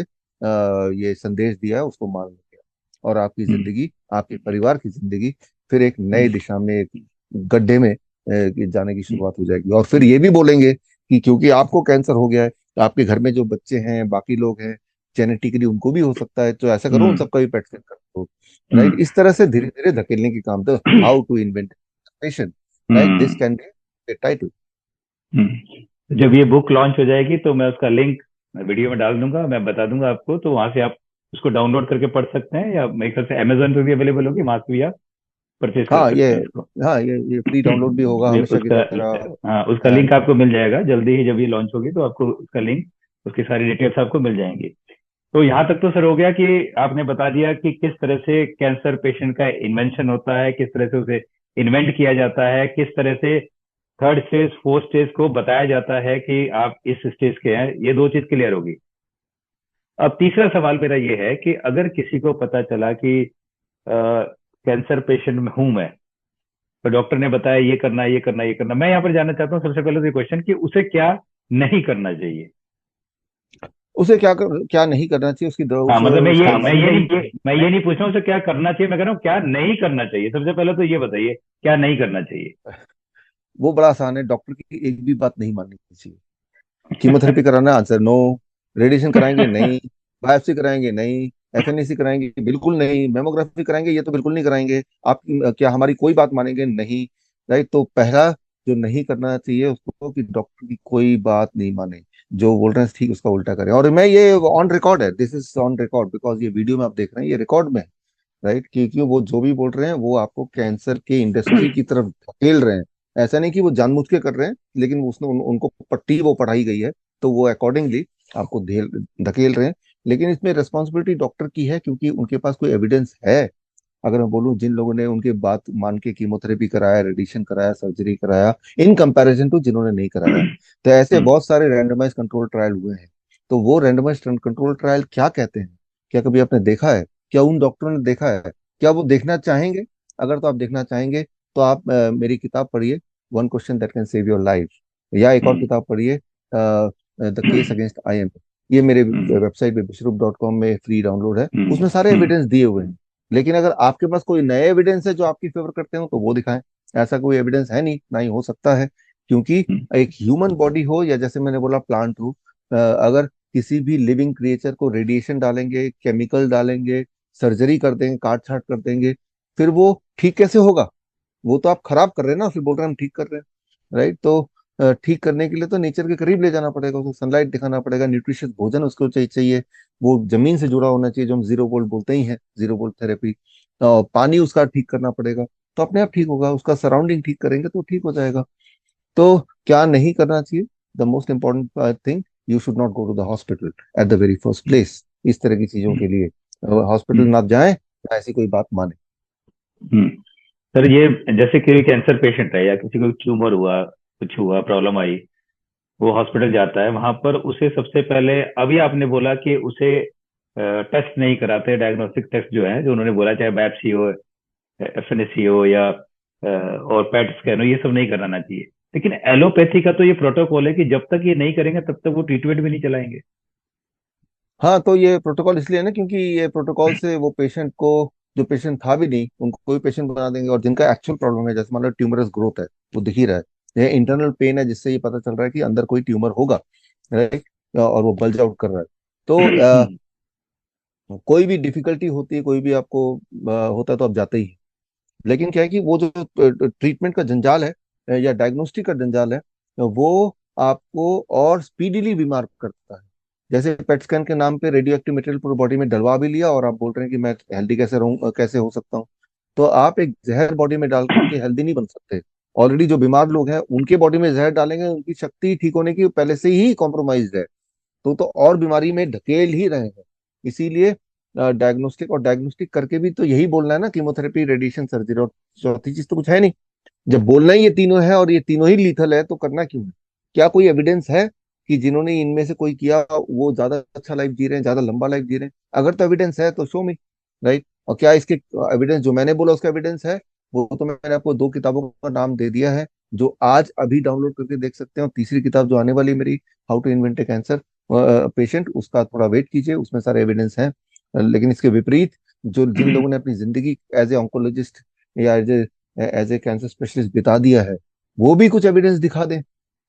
ये संदेश दिया है, उसको मान लिया, और आपकी हम्म। जिंदगी, आपके परिवार की जिंदगी फिर एक हम्म। नई दिशा में, एक गड्ढे में जाने की शुरुआत हो जाएगी। और फिर ये भी बोलेंगे कि क्योंकि आपको कैंसर हो गया है, तो आपके घर में जो बच्चे हैं, बाकी लोग हैं, जेनेटिकली उनको भी हो सकता है, तो ऐसा करो उन हम्म। सबका भी पेट स्कैन कर दो, राइट। हम्म। इस तरह से धीरे धीरे धकेलने की काम, तो how to invent patient, right, this hmm. Can be title. तो जब ये बुक लॉन्च हो जाएगी तो मैं उसका लिंक मैं वीडियो में डाल दूंगा, मैं बता दूंगा आपको, तो वहां से आप उसको डाउनलोड करके पढ़ सकते हैं, या मेरे ख्याल से अमेजोन पे भी अवेलेबल होगी, वहां से भी आप परचेज कर हाँ ये सकते हैं इसको। हाँ ये फ्री डाउनलोड भी होगा हमेशा की उसका, तरह। हाँ, उसका लिंक आपको मिल जाएगा जल्दी ही, जब ये लॉन्च होगी तो आपको उसका लिंक, उसकी सारी डिटेल्स आपको मिल जाएंगी। तो यहाँ तक तो सर हो गया कि आपने बता दिया कि किस तरह से कैंसर पेशेंट का इन्वेंशन होता है, किस तरह से उसे इन्वेंट किया जाता है, किस तरह से थर्ड स्टेज फोर्थ स्टेज को बताया जाता है कि आप इस स्टेज के हैं। ये दो चीज क्लियर होगी। अब तीसरा सवाल मेरा ये है कि अगर किसी को पता चला कि कैंसर पेशेंट में हूं मैं, तो डॉक्टर ने बताया ये करना ये करना ये करना, मैं यहाँ पर जानना चाहता हूँ सबसे पहले तो ये क्वेश्चन कि उसे क्या नहीं करना चाहिए। उसे क्या नहीं करना चाहिए, हाँ, मतलब मैं ये उसका मैं इलाज। ये नहीं पूछ रहा हूँ उसे क्या करना चाहिए, मैं कह रहा हूँ क्या नहीं करना चाहिए। सबसे पहले तो ये बताइए क्या नहीं करना चाहिए। वो बड़ा आसान है, डॉक्टर की एक भी बात नहीं माननी चाहिए। कीमोथेरेपी कराना, आंसर नो। रेडिएशन कराएंगे, नहीं। बायोप्सी कराएंगे, नहीं। एफएनएसी कराएंगे, बिल्कुल नहीं। मेमोग्राफी कराएंगे, ये तो बिल्कुल नहीं कराएंगे। आप क्या हमारी कोई बात मानेंगे? नहीं, राइट। तो पहला जो नहीं करना चाहिए उसको, कि डॉक्टर की कोई बात नहीं माने, जो बोल रहे हैं ठीक उसका उल्टा करें। और मैं ये ऑन रिकॉर्ड है, this is on record, because ये वीडियो में आप देख रहे हैं, ये रिकॉर्ड में है, राइट। क्योंकि वो जो भी बोल रहे हैं वो आपको कैंसर के इंडस्ट्री की तरफ धकेल रहे हैं। ऐसा नहीं कि वो जानबूझ के कर रहे हैं, लेकिन उसने उनको पट्टी वो पढ़ाई गई है, तो वो अकॉर्डिंगली आपको धकेल रहे हैं। लेकिन इसमें रिस्पॉन्सिबिलिटी डॉक्टर की है, क्योंकि उनके पास कोई एविडेंस है। अगर मैं बोलूं, जिन लोगों ने उनके बात मान के कीमोथेरेपी कराया, रेडिएशन कराया, सर्जरी कराया, इन कंपैरिजन टू जिन्होंने नहीं कराया, तो ऐसे बहुत सारे रैंडमाइज कंट्रोल ट्रायल हुए हैं। तो वो रैंडमाइज कंट्रोल ट्रायल क्या कहते हैं, क्या कभी आपने देखा है? क्या उन डॉक्टरों ने देखा है? क्या वो देखना चाहेंगे? अगर तो आप देखना चाहेंगे, तो आप मेरी किताब पढ़िए, one question that can save your life. या एक और किताब पढ़िए, द केस अगेंस्ट IM। ये मेरे वेबसाइट पे विश्वरूप.com में फ्री डाउनलोड है, उसमें सारे एविडेंस दिए हुए हैं। लेकिन अगर आपके पास कोई नए एविडेंस है जो आपकी फेवर करते हो, तो वो दिखाएं। ऐसा कोई एविडेंस है नहीं, ना ही हो सकता है। क्योंकि एक ह्यूमन बॉडी हो, या जैसे मैंने बोला प्लांट हो, अगर किसी भी लिविंग क्रिएचर को रेडिएशन डालेंगे, केमिकल डालेंगे, सर्जरी कर देंगे, काट छाट कर देंगे, फिर वो ठीक कैसे होगा? वो तो आप खराब कर रहे हैं ना, फिर बोल रहे हैं हम ठीक कर रहे हैं, राइट। तो ठीक करने के लिए तो नेचर के करीब ले जाना पड़ेगा, उसको सनलाइट दिखाना पड़ेगा, न्यूट्रिशियस भोजन उसको चाहिए। वो जमीन से जुड़ा होना चाहिए, जो हम जीरो वोल्ट बोलते ही हैं, जीरो वोल्ट थेरेपी। पानी उसका ठीक करना पड़ेगा, तो अपने आप ठीक होगा। उसका सराउंडिंग ठीक करेंगे तो ठीक हो जाएगा। तो क्या नहीं करना चाहिए? The most important thing, you should not go to the hospital at the very first place, इस तरह की चीजों के लिए। हॉस्पिटल ना जाएं, ना ऐसी कोई बात माने। सर ये जैसे कोई कैंसर पेशेंट है या किसी को ट्यूमर हुआ, कुछ हुआ, प्रॉब्लम आई, वो हॉस्पिटल जाता है, वहां पर उसे सबसे पहले, अभी आपने बोला कि उसे टेस्ट नहीं कराते, डायग्नोस्टिक टेस्ट जो है, जो उन्होंने बोला, चाहे बायोप्सी हो, एफएनएसी हो, या और पेट स्कैन हो, ये सब नहीं कराना चाहिए। लेकिन एलोपैथी का तो ये प्रोटोकॉल है कि जब तक ये नहीं करेंगे तब तक वो ट्रीटमेंट भी नहीं चलाएंगे। हाँ, तो ये प्रोटोकॉल इसलिए है ना, क्योंकि ये प्रोटोकॉल से वो पेशेंट को, जो पेशेंट था भी नहीं उनको कोई पेशेंट बना देंगे, और जिनका एक्चुअल प्रॉब्लम है, जैसे मान लो ट्यूमरस ग्रोथ है, वो दिख ही रहा है, ये इंटरनल पेन है जिससे ये पता चल रहा है कि अंदर कोई ट्यूमर होगा, राइट, और वो बल्ज आउट कर रहा है। तो कोई भी डिफिकल्टी होती है, कोई भी आपको होता है, तो आप जाते ही हैं। लेकिन क्या है कि वो जो ट्रीटमेंट का जंजाल है, या डायग्नोस्टिक का जंजाल है, वो आपको और स्पीडीली बीमार करता है। जैसे पेट स्कैन के नाम पे रेडियो एक्टिव मटेरियल पूरी बॉडी में डलवा भी लिया, और आप बोल रहे हैं कि मैं हेल्दी कैसे रहूं, कैसे हो सकता हूँ। तो आप एक जहर बॉडी में डाल के हेल्दी नहीं बन सकते। ऑलरेडी जो बीमार लोग हैं उनके बॉडी में जहर डालेंगे, उनकी शक्ति ठीक होने की पहले से ही कॉम्प्रोमाइज है, तो और बीमारी में ढकेल ही रहे हैं। इसीलिए डायग्नोस्टिक, और डायग्नोस्टिक करके भी तो यही बोलना है ना, कीमोथेरेपी, रेडिएशन, सर्जरी, और चौथी चीज तो कुछ है नहीं। जब बोलना ही ये तीनों है, और ये तीनों ही लीथल है, तो करना क्यों है? क्या कोई एविडेंस है कि जिन्होंने इनमें से कोई किया वो ज्यादा अच्छा लाइफ जी रहे हैं, ज्यादा लंबा लाइफ जी रहे हैं? अगर तो एविडेंस है तो शो मी, राइट। और क्या इसके एविडेंस, जो मैंने बोला उसका एविडेंस है, वो तो मैंने आपको दो किताबों का नाम दे दिया है, जो आज अभी डाउनलोड करके देख सकते हैं। और तीसरी किताब जो आने वाली है मेरी, how to invent a cancer patient, उसका थोड़ा वेट कीजिए, उसमें सारे एविडेंस हैं। लेकिन इसके विपरीत, जो जिन लोगों ने अपनी जिंदगी एज ए ऑन्कोलॉजिस्ट या एज ए कैंसर स्पेशलिस्ट बिता दिया है, वो भी कुछ एविडेंस दिखा दें।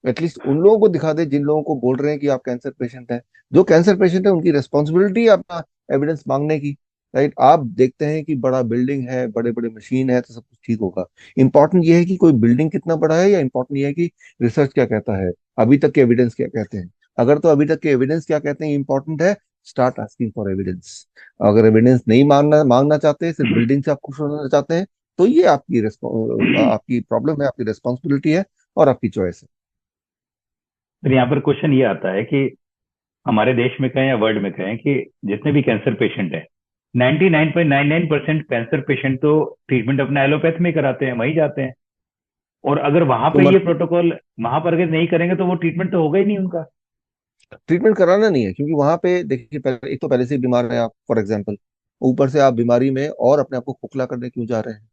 एटलीस्ट उन लोगों को दिखा दें जिन लोगों को बोल रहे हैं कि आप कैंसर पेशेंट हैं। जो कैंसर पेशेंट है उनकी रिस्पॉन्सिबिलिटी है अपना एविडेंस मांगने की, राइट। आप देखते हैं कि बड़ा बिल्डिंग है, बड़े बड़े मशीन है, तो सब कुछ ठीक होगा। इंपॉर्टेंट ये है कि कोई बिल्डिंग कितना बड़ा है, या इंपॉर्टेंट ये है कि रिसर्च क्या कहता है, अभी तक के एविडेंस क्या कहते हैं। अगर तो अभी तक के एविडेंस क्या कहते हैं इंपॉर्टेंट है, स्टार्ट आस्किंग फॉर एविडेंस। अगर एविडेंस नहीं मांगना मांगना चाहते, सिर्फ बिल्डिंग से आप खुश होना चाहते हैं, तो ये आपकी प्रॉब्लम है, आपकी रिस्पॉन्सिबिलिटी है, और आपकी चॉइस है। फिर यहाँ पर क्वेश्चन ये आता है कि हमारे देश में कहें या वर्ल्ड में कहें कि जितने भी कैंसर पेशेंट हैं, 99.99% कैंसर पेशेंट तो ट्रीटमेंट अपना एलोपैथ में ही कराते हैं, वहीं जाते हैं। और अगर वहां तो पे ये प्रोटोकॉल, वहां पर अगर नहीं करेंगे तो वो ट्रीटमेंट तो होगा ही नहीं उनका। ट्रीटमेंट कराना नहीं है, क्योंकि वहां पे देखिए, पहले एक तो पहले से ही बीमार है आप, फॉर एग्जाम्पल, ऊपर से आप बीमारी में और अपने आप को खोखला करने क्यों जा रहे हैं?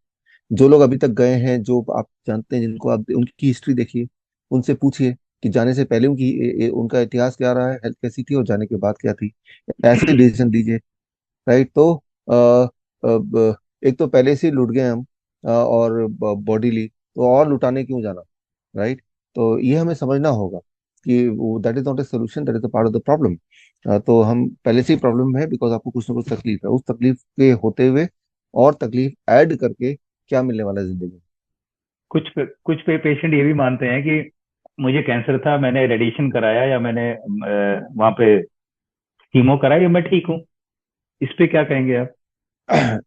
जो लोग अभी तक गए हैं, जो आप जानते हैं, जिनको आप उनकी हिस्ट्री देखिए, उनसे पूछिए कि जाने से पहले उनका इतिहास क्या रहा है, हेल्थ कैसी थी, और जाने के बाद क्या थी। ऐसे डिसीजन दीजिए, राइट। तो एक तो पहले से ही लुट गए हम, और बॉडीली, तो और लुटाने क्यों जाना, राइट। तो ये हमें समझना होगा कि वो that is not a solution, that is a part of the problem. तो हम पहले से ही प्रॉब्लम है, बिकॉज आपको कुछ ना कुछ तकलीफ है, उस तकलीफ के होते हुए और तकलीफ ऐड करके क्या मिलने वाला है जिंदगी में? कुछ पेशेंट ये भी मानते हैं कि मुझे कैंसर था, मैंने रेडिएशन कराया या मैंने वहां पे कीमो कराई, मैं ठीक हूँ। इस पे क्या कहेंगे आप?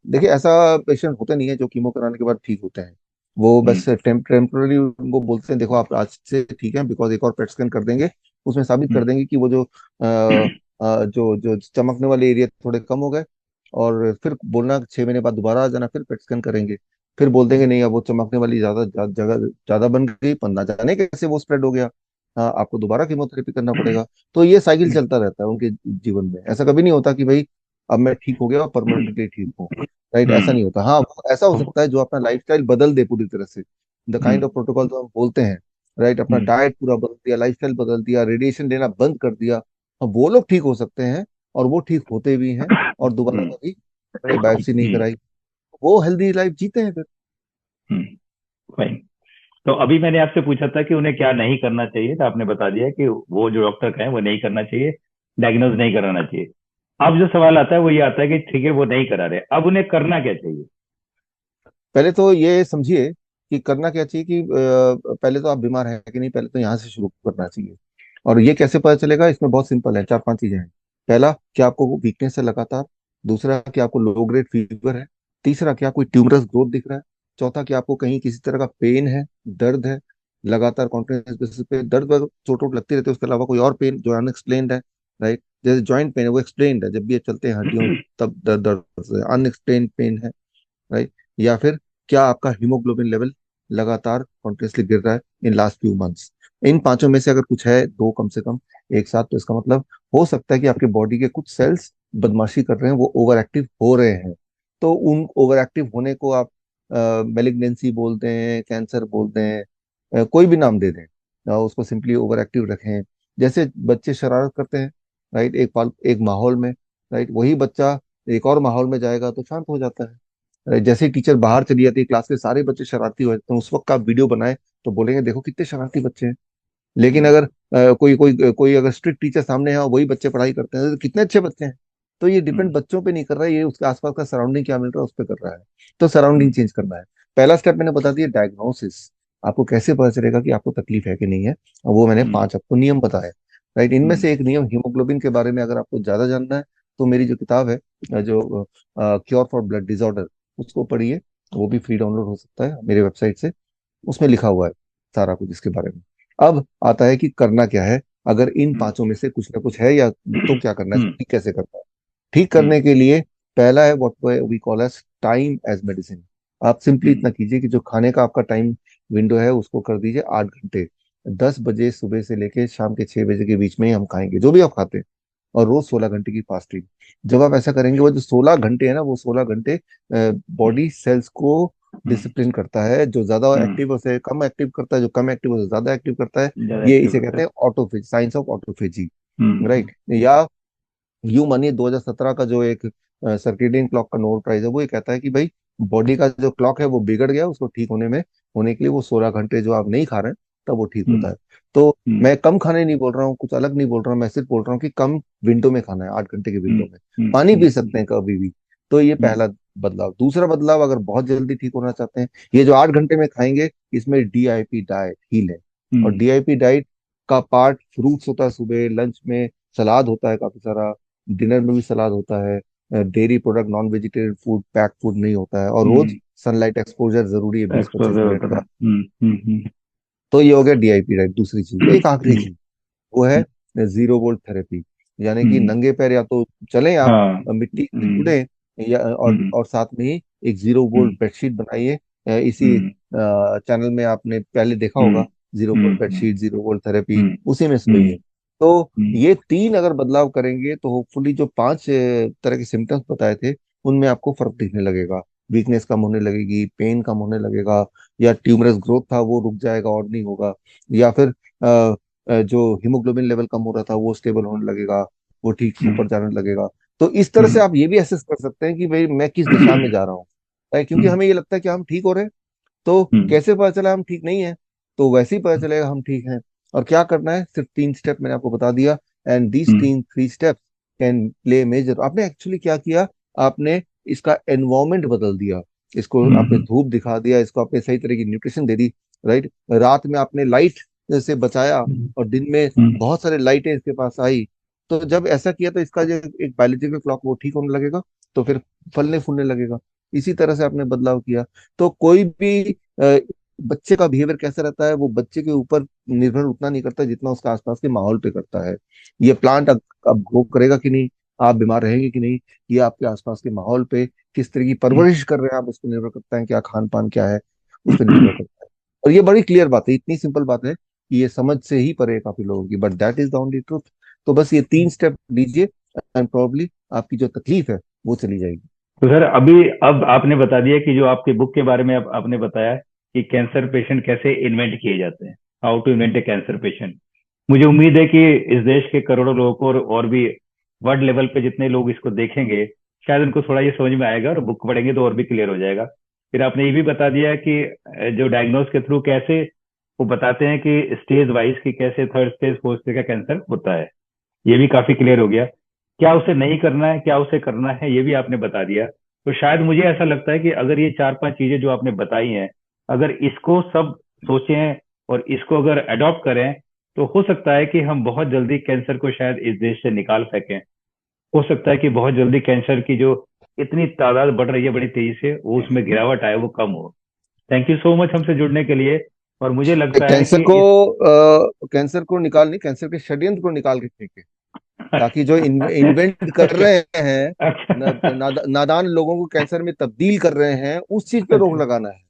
देखिए, ऐसा पेशेंट होते नहीं है जो कीमो कराने के बाद ठीक होते हैं। वो हम्म। बस टेम्पररी उनको बोलते हैं, देखो आप आज से ठीक है, बिकॉज एक और पेट स्कैन कर देंगे, उसमें साबित कर हम्म। देंगे कि वो जो जो जो चमकने वाले एरिया थोड़े कम हो गए। और फिर बोलना 6 महीने बाद दोबारा आ जाना, फिर पेट स्कैन करेंगे। फिर बोल देंगे नहीं, अब वो चमकने वाली जगह ज्यादा बन गई, पर ना जाने कैसे वो स्प्रेड हो गया। आपको दोबारा कीमोथेरेपी करना पड़ेगा। तो ये साइकिल चलता रहता है उनके जीवन में। ऐसा कभी नहीं होता कि भाई अब मैं ठीक हो गया और परमानेंटली ठीक हूँ, राइट। ऐसा हम्म। नहीं होता। हाँ, वो ऐसा हो सकता है जो अपना लाइफस्टाइल बदल दे पूरी तरह से, the kind hmm. Of protocol जो हम बोलते हैं, राइट। अपना हम्म। डाइट पूरा बदल दिया, लाइफस्टाइल बदल दिया, रेडिएशन लेना बंद कर दिया, वो लोग ठीक हो सकते हैं, और वो ठीक होते भी हैं, और दोबारा हम्म। कभी बायोप्सी नहीं हम्म। कराई, वो हेल्दी लाइफ जीते हैं फिर। हम्म। फाइन। तो अभी मैंने आपसे पूछा था कि उन्हें क्या नहीं करना चाहिए, तो आपने बता दिया कि वो जो डॉक्टर कहें वो नहीं करना चाहिए, डायग्नोज नहीं कराना चाहिए। अब जो सवाल आता है वो ये आता है कि ठीक है वो नहीं करा रहे, अब उन्हें करना क्या चाहिए? पहले तो ये समझिए कि करना क्या चाहिए, कि पहले तो आप बीमार हैं कि नहीं, पहले तो यहाँ से शुरू करना चाहिए। और ये कैसे पता चलेगा? इसमें बहुत सिंपल है, चार पांच चीजें हैं। पहला, क्या आपको वीकनेस है लगातार? दूसरा, क्या आपको लो ग्रेड फीवर है? तीसरा, क्या कोई ट्यूमरस ग्रोथ दिख रहा है? चौथा, क्या आपको कहीं किसी तरह का पेन है, दर्द है, लगातार कॉन्टिन्यूस बेसिस पे दर्द वगैरह चोट वोट लगती रहती है, उसके अलावा कोई और पेन जो अनएक्सप्लेन्ड है, राइट। जैसे जॉइंट पेन है, वो एक्सप्लेन्ड है, जब भी ये चलते हैं हड्डियों तब दर्द दर्द, अनएक्सप्लेन्ड पेन है, राइट। या फिर क्या आपका हीमोग्लोबिन लेवल लगातार कॉन्टिन्यूसली गिर रहा है इन लास्ट फ्यू मंथ्स? इन पांचों में से अगर कुछ है, दो कम से कम एक साथ, तो इसका मतलब हो सकता है कि आपके बॉडी के कुछ सेल्स बदमाशी कर रहे हैं, वो ओवर एक्टिव हो रहे हैं। तो उन ओवर एक्टिव होने को आप मेलिग्नेंसी बोलते हैं, कैंसर बोलते हैं, कोई भी नाम दे दें, उसको सिंपली ओवर एक्टिव रखें। जैसे बच्चे शरारत करते हैं, राइट, एक माहौल में, राइट, वही बच्चा एक और माहौल में जाएगा तो शांत हो जाता है। जैसे ही टीचर बाहर चली जाती है, क्लास के सारे बच्चे शरारती हो जाते हैं, उस वक्त का आप वीडियो बनाए तो बोलेंगे देखो कितने शरारती बच्चे हैं। लेकिन अगर कोई कोई कोई अगर स्ट्रिक्ट टीचर सामने है और वही बच्चे पढ़ाई करते हैं तो कितने अच्छे बच्चे हैं। तो ये डिपेंड बच्चों पे नहीं कर रहा है, ये उसके आसपास का सराउंडिंग क्या मिल रहा है उस पर कर रहा है। तो सराउंडिंग चेंज करना है। पहला स्टेप मैंने बता दिया, डायग्नोसिस। आपको कैसे पता चलेगा कि आपको तकलीफ है कि नहीं है, और वो मैंने 5 आपको नियम बताए। राइट, इनमें से एक नियम हीमोग्लोबिन के बारे में अगर आपको ज्यादा जानना है तो मेरी जो किताब है, जो क्योर फॉर ब्लड डिसऑर्डर, उसको पढ़िए। वो भी फ्री डाउनलोड हो सकता है मेरे वेबसाइट से। उसमें लिखा हुआ है सारा कुछ इसके बारे में। अब आता है कि करना क्या है। अगर इन पांचों में से कुछ ना कुछ है या तो क्या करना है, इसको ठीक कैसे करना है। ठीक करने के लिए पहला है what we call as time as medicine. आप सिंपली इतना कीजिए कि जो खाने का आपका टाइम विंडो है उसको कर दीजिए 8 घंटे। 10 बजे सुबह से लेके शाम के 6 बजे के बीच में ही हम खाएंगे जो भी आप खाते हैं। और रोज 16 घंटे की फास्टिंग। जब आप ऐसा करेंगे, वो जो 16 घंटे है ना, वो 16 घंटे बॉडी सेल्स को डिसिप्लिन करता है। जो ज्यादा एक्टिव उसे कम एक्टिव करता है, जो कम एक्टिव उसे ज्यादा एक्टिव करता है। ज्यादा ये एक्टिव इसे करता कहते है। हैं autophage, science of autophagy. Hmm. Right, या यूं मानिए 2017 का जो एक सर्केडियन क्लॉक का नोबेल प्राइज है, वो ये कहता है कि भाई बॉडी का जो क्लॉक है वो बिगड़ गया, उसको ठीक होने के लिए वो 16 घंटे जो आप नहीं खा रहे हैं तब वो ठीक होता हम्म। है। तो हम्म। मैं कम खाने नहीं बोल रहा हूँ, कुछ अलग नहीं बोल रहा हूँ, मैं सिर्फ बोल रहा हूँ कि कम विंडो में खाना है, 8 घंटे के हम्म। विंडो में। हम्म। पानी हम्म। पी सकते हैं कभी भी। तो ये हम्म। पहला बदलाव। दूसरा बदलाव, अगर बहुत जल्दी ठीक होना चाहते हैं, ये जो 8 घंटे में खाएंगे, इसमें डीआईपी डाइट हील है। और हम्म। डीआईपी डाइट का पार्ट फ्रूट्स होता है, सुबह लंच में सलाद होता है काफी सारा, डिनर में भी सलाद होता है, dairy product non vegetarian food pack food नहीं होता है, और रोज हम्म। सनलाइट एक्सपोजर जरूरी है 20-25 एक्सपोजर मिनट होता का। है। हम्म। तो ये हो गया डीआईपी राइट। दूसरी चीज, एक आखिरी हम्म। चीज, वो है जीरो वोल्ट थेरेपी। यानी कि हम्म। नंगे पैर या तो चलें आप, हाँ। मिट्टी से हम्म। जुड़े, या हम्म। और साथ में ही एक जीरो हम्म। वोल्ट बेडशीट बनाइए। इसी हम्म। चैनल में आपने पहले देखा हम्म। होगा, जीरो वोल्ट हम्म। बेडशीट, जीरो वोल्ट थेरेपी, हम्म। उसी में हम्म। सोइए। तो हम्म। ये 3 अगर बदलाव करेंगे तो होपफुली जो 5 तरह के सिम्टम्स बताए थे उनमें आपको फर्क दिखने लगेगा। वीकनेस कम होने लगेगी, पेन कम होने लगेगा, या ट्यूमरस ग्रोथ था वो रुक जाएगा और नहीं होगा, या फिर जो हीमोग्लोबिन लेवल कम हो रहा था वो स्टेबल होने लगेगा, वो ठीक ऊपर जाने लगेगा। तो इस तरह से हम्म। आप ये भी एसेस कर सकते हैं कि भाई मैं किस दिशा में जा रहा हूँ। क्योंकि हम्म। हमें ये लगता है कि हम ठीक हो रहे हैं, तो हम्म। कैसे पता चला हम ठीक नहीं है। तो वैसे ही पता चलेगा हम ठीक हैं। और क्या करना है, सिर्फ 3 स्टेप मैंने आपको बता दिया। And these hmm. 3 step can play major. आपने एक्चुअली क्या किया, आपने इसका एनवायरमेंट बदल दिया, इसको आपने हम्म। धूप दिखा दिया, इसको आपने सही तरह की न्यूट्रिशन दे दी। राइट, रात में आपने लाइट से बचाया, और दिन में हम्म। बहुत सारे लाइटें इसके पास आई। तो जब ऐसा किया तो इसका जो एक बायोलॉजिकल क्लॉक वो ठीक होने लगेगा, तो फिर फलने फूलने लगेगा। इसी तरह से आपने बदलाव किया। तो कोई भी बच्चे का बिहेवियर कैसा रहता है, वो बच्चे के ऊपर निर्भर उतना नहीं करता जितना उसका आसपास के माहौल पे करता है। ये प्लांट अब ग्रो करेगा कि नहीं, आप बीमार रहेंगे कि नहीं, ये आपके आसपास के माहौल पे किस तरह की परवरिश कर रहे हैं आप, उस पर निर्भर करता है, क्या खान पान क्या है उस पर निर्भर करता है। और ये बड़ी क्लियर बात है, इतनी सिंपल बात है कि ये समझ से ही परे है काफी लोगों की, but that is the only truth. तो बस ये 3 स्टेप लीजिए, एंड प्रॉब्ली आपकी जो तकलीफ है वो चली जाएगी। तो सर अभी अब आपने बता दिया कि जो आपकी बुक के बारे में अब आपने बताया कि कैंसर पेशेंट कैसे इन्वेंट किए जाते हैं, how to invent a cancer patient. मुझे उम्मीद है कि इस देश के करोड़ों लोगों को और भी वर्ल्ड लेवल पे जितने लोग इसको देखेंगे शायद उनको थोड़ा ये समझ में आएगा, और बुक पढ़ेंगे तो और भी क्लियर हो जाएगा। फिर आपने ये भी बता दिया कि जो डायग्नोस के थ्रू कैसे वो बताते हैं कि स्टेज वाइज कि कैसे थर्ड स्टेज फोर्थ स्टेज का कैंसर होता है, ये भी काफी क्लियर हो गया। क्या उसे नहीं करना है, क्या उसे करना है, ये भी आपने बता दिया। तो शायद मुझे ऐसा लगता है कि अगर ये चार पांच चीजें जो आपने बताई हैं, अगर इसको सब सोचें और इसको अगर अडॉप्ट करें, तो हो सकता है कि हम बहुत जल्दी कैंसर को शायद इस देश से निकाल सकें। हो सकता है कि बहुत जल्दी कैंसर की जो इतनी तादाद बढ़ रही है बड़ी तेजी से, वो उसमें गिरावट आए, वो कम हो। थैंक यू सो मच हमसे जुड़ने के लिए। और मुझे लगता है कैंसर कि को इस कैंसर को निकाल नहीं, कैंसर के षड्यंत्र को निकाल के फेंके, ताकि जो इन्वेंट कर अच्छा। रहे हैं, अच्छा। नादान लोगों को कैंसर में तब्दील कर रहे हैं, उस चीज पे रोक अच्छा। लगाना है।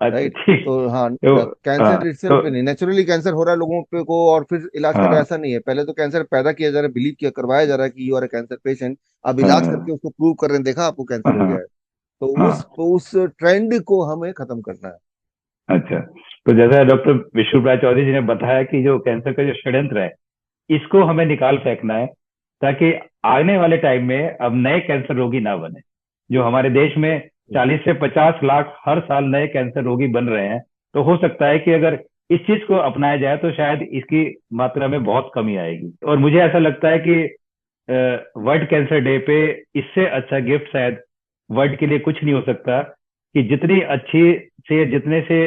अच्छा राइट। ठीक। तो हाँ, तो हाँ कैंसर तो इटसेल्फ पे नहीं, नेचुरली कैंसर हो रहा है लोगों पे को और फिर इलाज कर रहा है, हाँ ऐसा नहीं है। पहले तो कैंसर पैदा किया जा रहा है, बिलीव किया करवाया जा रहा है कि you are a cancer patient. अब इलाज करके हाँ उसको प्रूव कर रहे हैं, देखा आपको कैंसर हो हाँ गया है। तो हाँ उस ट्रेंड को हमें खत्म करना है। अच्छा, तो जैसा डॉक्टर विष्णुप्रिया चौधरी जी ने बताया कि जो कैंसर का जो षड्यंत्र है, इसको हमें निकाल फेंकना है, ताकि आने वाले टाइम में अब नए कैंसर रोगी ना बने। जो हमारे देश में 40 से 50 लाख हर साल नए कैंसर रोगी बन रहे हैं, तो हो सकता है कि अगर इस चीज को अपनाया जाए तो शायद इसकी मात्रा में बहुत कमी आएगी। और मुझे ऐसा लगता है कि वर्ल्ड कैंसर डे पे इससे अच्छा गिफ्ट शायद वर्ल्ड के लिए कुछ नहीं हो सकता, कि जितनी अच्छी से, जितने से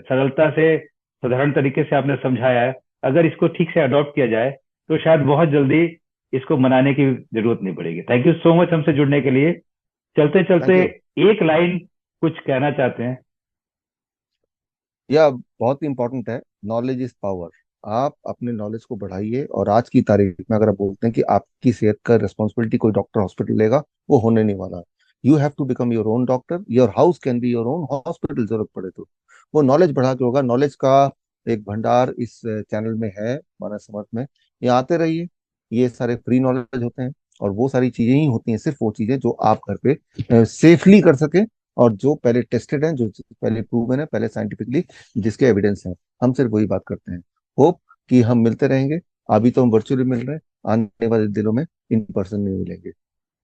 सरलता से, साधारण तरीके से आपने समझाया है, अगर इसको ठीक से अडॉप्ट किया जाए तो शायद बहुत जल्दी इसको मनाने की जरूरत नहीं पड़ेगी। थैंक यू सो मच हमसे जुड़ने के लिए। चलते चलते थैंक यू। एक लाइन कुछ कहना चाहते हैं? यह बहुत ही इंपॉर्टेंट है। Knowledge is power. आप अपने नॉलेज को बढ़ाइए, और आज की तारीख में अगर आप बोलते हैं कि आपकी सेहत का रिस्पॉन्सिबिलिटी कोई डॉक्टर हॉस्पिटल लेगा, वो होने नहीं वाला। You have to become your own doctor. Your house can be your own hospital, जरूरत पड़े तो। वो नॉलेज बढ़ा के होगा। नॉलेज का एक भंडार इस चैनल में है, मानस समर्थ में। ये आते रहिए। ये सारे फ्री नॉलेज होते हैं, और वो सारी चीजें ही होती हैं, सिर्फ वो चीजें जो आप घर पे सेफली कर सके, और जो पहले टेस्टेड हैं, जो पहले प्रूवन है, पहले साइंटिफिकली जिसके एविडेंस हैं। हम सिर्फ वही बात करते हैं। होप कि हम मिलते रहेंगे। अभी तो हम वर्चुअली मिल रहे हैं, आने वाले दिनों में इन पर्सन में मिलेंगे।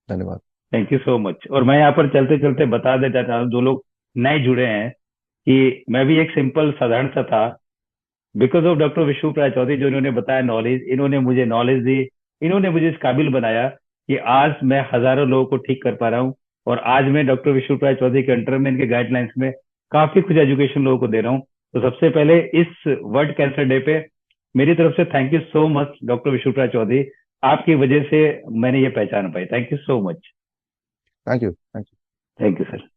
धन्यवाद। Thank you so much. और मैं यहाँ पर चलते चलते बता देता था, जो लोग नए जुड़े हैं, कि मैं भी एक सिंपल साधारण सा था। Because of doctor Vishnupriya Chaudhary, जो इन्होंने बताया नॉलेज, इन्होंने मुझे नॉलेज दी, इन्होंने मुझे इस काबिल बनाया कि आज मैं हजारों लोगों को ठीक कर पा रहा हूँ। और आज मैं डॉक्टर विष्णुप्रिया चौधरी के अंडर में, इनके गाइडलाइंस में काफी कुछ एजुकेशन लोगों को दे रहा हूँ। तो सबसे पहले इस वर्ल्ड कैंसर डे पे मेरी तरफ से thank you so much doctor Vishnupriya Chaudhary. आपकी वजह से मैंने ये पहचान पाई। Thank you so much. Thank you. Thank you. Thank you sir.